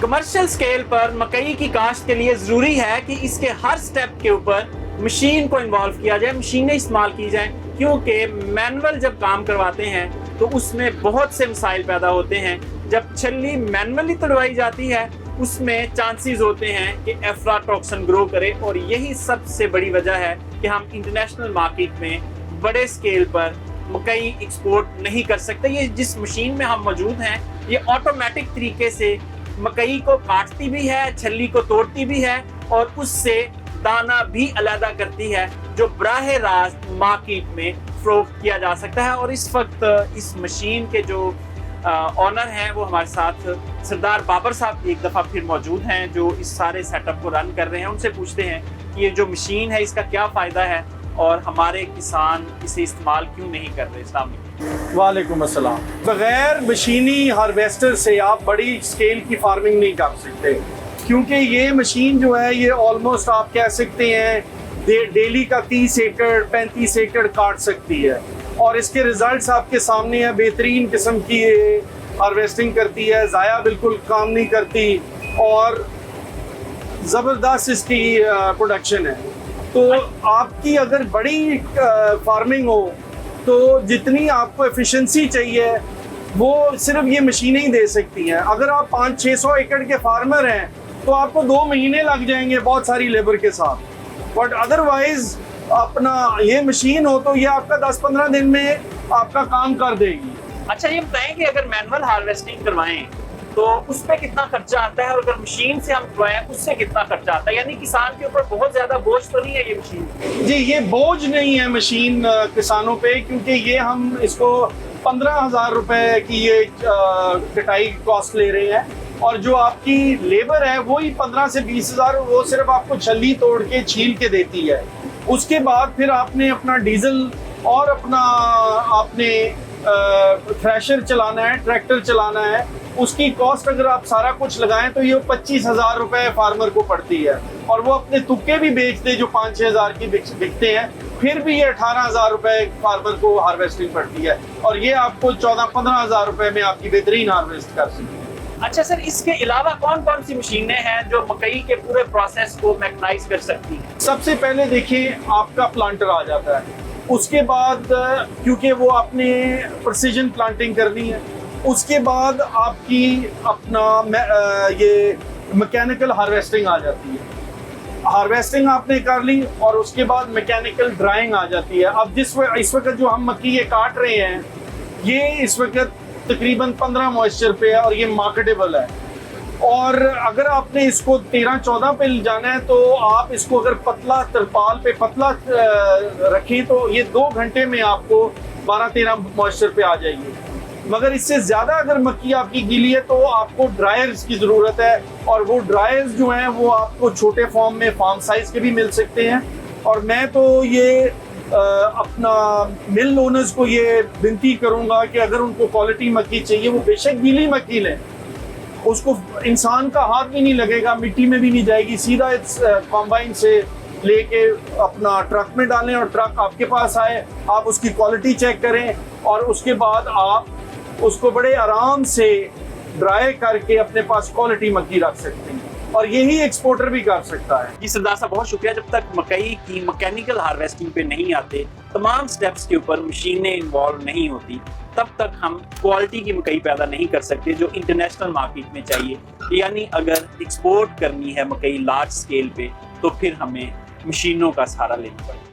Commercial scale पर मकई की काश्त के लिए जरूरी है कि इसके हर स्टेप के ऊपर मशीन को इन्वॉल्व किया जाए, मशीनें इस्तेमाल की जाएं, क्योंकि मैनुअल जब काम करवाते हैं तो उसमें बहुत से मसाइल पैदा होते हैं। जब छल्ली मैनुअली तोड़वाई जाती है उसमें चांसेस होते हैं कि एफ्लाटॉक्सिन ग्रो करे, और यही सबसे बड़ी वजह है कि हम इंटरनेशनल मार्केट में बड़े स्केल पर मकई एक्सपोर्ट नहीं कर सकते। ये जिस मशीन में हम मौजूद हैं ये ऑटोमेटिक तरीके से मकई को काटती भी है, छल्ली को तोड़ती भी है और उससे दाना भी अलग करती है, जो बराह रास्त मार्केट में फरोख्त किया जा सकता है। और इस वक्त इस मशीन के जो ऑनर हैं वो हमारे साथ सरदार बाबर साहब एक दफ़ा फिर मौजूद हैं, जो इस सारे सेटअप को रन कर रहे हैं। उनसे पूछते हैं कि ये जो मशीन है इसका क्या फ़ायदा है और हमारे किसान इसे इस्तेमाल क्यों नहीं कर रहे। अस्सलाम वालेकुम। वालेकुम अस्सलाम। बगैर मशीनी हार्वेस्टर से आप बड़ी स्केल की फार्मिंग नहीं कर सकते, क्योंकि ये मशीन जो है ये ऑलमोस्ट आप कह सकते हैं डेली का 30 एकड़ 35 एकड़ काट सकती है, और इसके रिजल्ट्स आपके सामने है। बेहतरीन किस्म की हार्वेस्टिंग करती है, ज़ाया बिल्कुल काम नहीं करती, और ज़बरदस्त इसकी प्रोडक्शन है। तो आपकी अगर बड़ी फार्मिंग हो तो जितनी आपको एफिशिएंसी चाहिए वो सिर्फ ये मशीनें ही दे सकती हैं। अगर आप 500-600 एकड़ के फार्मर हैं तो आपको 2 महीने लग जाएंगे बहुत सारी लेबर के साथ, बट अदरवाइज अपना ये मशीन हो तो ये आपका 10-15 दिन में आपका काम कर देगी। अच्छा, ये बताएं कि अगर मैनुअल हार्वेस्टिंग करवाएं तो उस पर कितना खर्चा आता है, और अगर मशीन से हम करवाएं उससे कितना खर्चा आता है? यानी किसान के ऊपर बहुत ज्यादा बोझ तो नहीं है ये मशीन? जी, ये बोझ नहीं है मशीन किसानों पे, क्योंकि ये हम इसको 15,000 रुपए की ये कटाई कॉस्ट ले रहे हैं, और जो आपकी लेबर है वही 15 से 20,000 वो सिर्फ आपको छल्ली तोड़ के छील के देती है। उसके बाद फिर आपने अपना डीजल और अपना आपने थ्रेशर चलाना है, ट्रैक्टर चलाना है, उसकी कॉस्ट अगर आप सारा कुछ लगाएं तो ये 25,000 रुपए फार्मर को पड़ती है, और वो अपने तुक्के भी बेच दे जो 5-6 हज़ार की बिकते हैं, फिर भी ये 18,000 रुपए फार्मर को हार्वेस्टिंग पड़ती है, और ये आपको 14-15 हज़ार रुपए में आपकी बेहतरीन हार्वेस्ट कर सकती है। अच्छा सर, इसके अलावा कौन कौन सी मशीनें हैं जो मकई के पूरे प्रोसेस को मैकेनाइज कर सकती हैं? सबसे पहले देखिए आपका प्लांटर आ जाता है, उसके बाद क्योंकि वो आपने प्रिसीजन प्लांटिंग करनी है, उसके बाद आपकी अपना ये मैकेनिकल हार्वेस्टिंग आ जाती है। हार्वेस्टिंग आपने कर ली और उसके बाद मैकेनिकल ड्राइंग आ जाती है। अब इस वक्त जो हम मक्की ये काट रहे हैं ये इस वक्त तकरीबन 15 मॉइस्चर पे है और ये मार्केटेबल है, और अगर आपने इसको 13-14 पे ले जाना है तो आप इसको अगर पतला तरपाल पे पतला रखें तो ये 2 घंटे में आपको 12-13 मॉइस्चर पे आ जाएगी। मगर इससे ज़्यादा अगर मक्की आपकी गीली है तो आपको ड्रायर्स की ज़रूरत है, और वो ड्रायर्स जो हैं वो आपको छोटे फॉर्म में फार्म साइज़ के भी मिल सकते हैं। और मैं तो ये अपना मिल ओनर्स को ये विनती करूँगा कि अगर उनको क्वालिटी मक्की चाहिए वो बेशक गीली मक्की लें, उसको इंसान का हाथ भी नहीं लगेगा, मिट्टी में भी नहीं जाएगी, सीधा इस कॉम्बाइन से लेके अपना ट्रक में डालें और ट्रक आपके पास आए, आप उसकी क्वालिटी चेक करें और उसके बाद आप उसको बड़े आराम से ड्राई करके अपने पास क्वालिटी मक्की रख सकते हैं, और यही एक्सपोर्टर भी कर सकता है। जी सरदार साहब, बहुत शुक्रिया। जब तक मकई की मैकेनिकल हार्वेस्टिंग पे नहीं आते, तमाम स्टेप्स के ऊपर मशीनें इन्वॉल्व नहीं होती, तब तक हम क्वालिटी की मकई पैदा नहीं कर सकते जो इंटरनेशनल मार्केट में चाहिए। यानी अगर एक्सपोर्ट करनी है मकई लार्ज स्केल पे तो फिर हमें मशीनों का सहारा लेना पड़ेगा।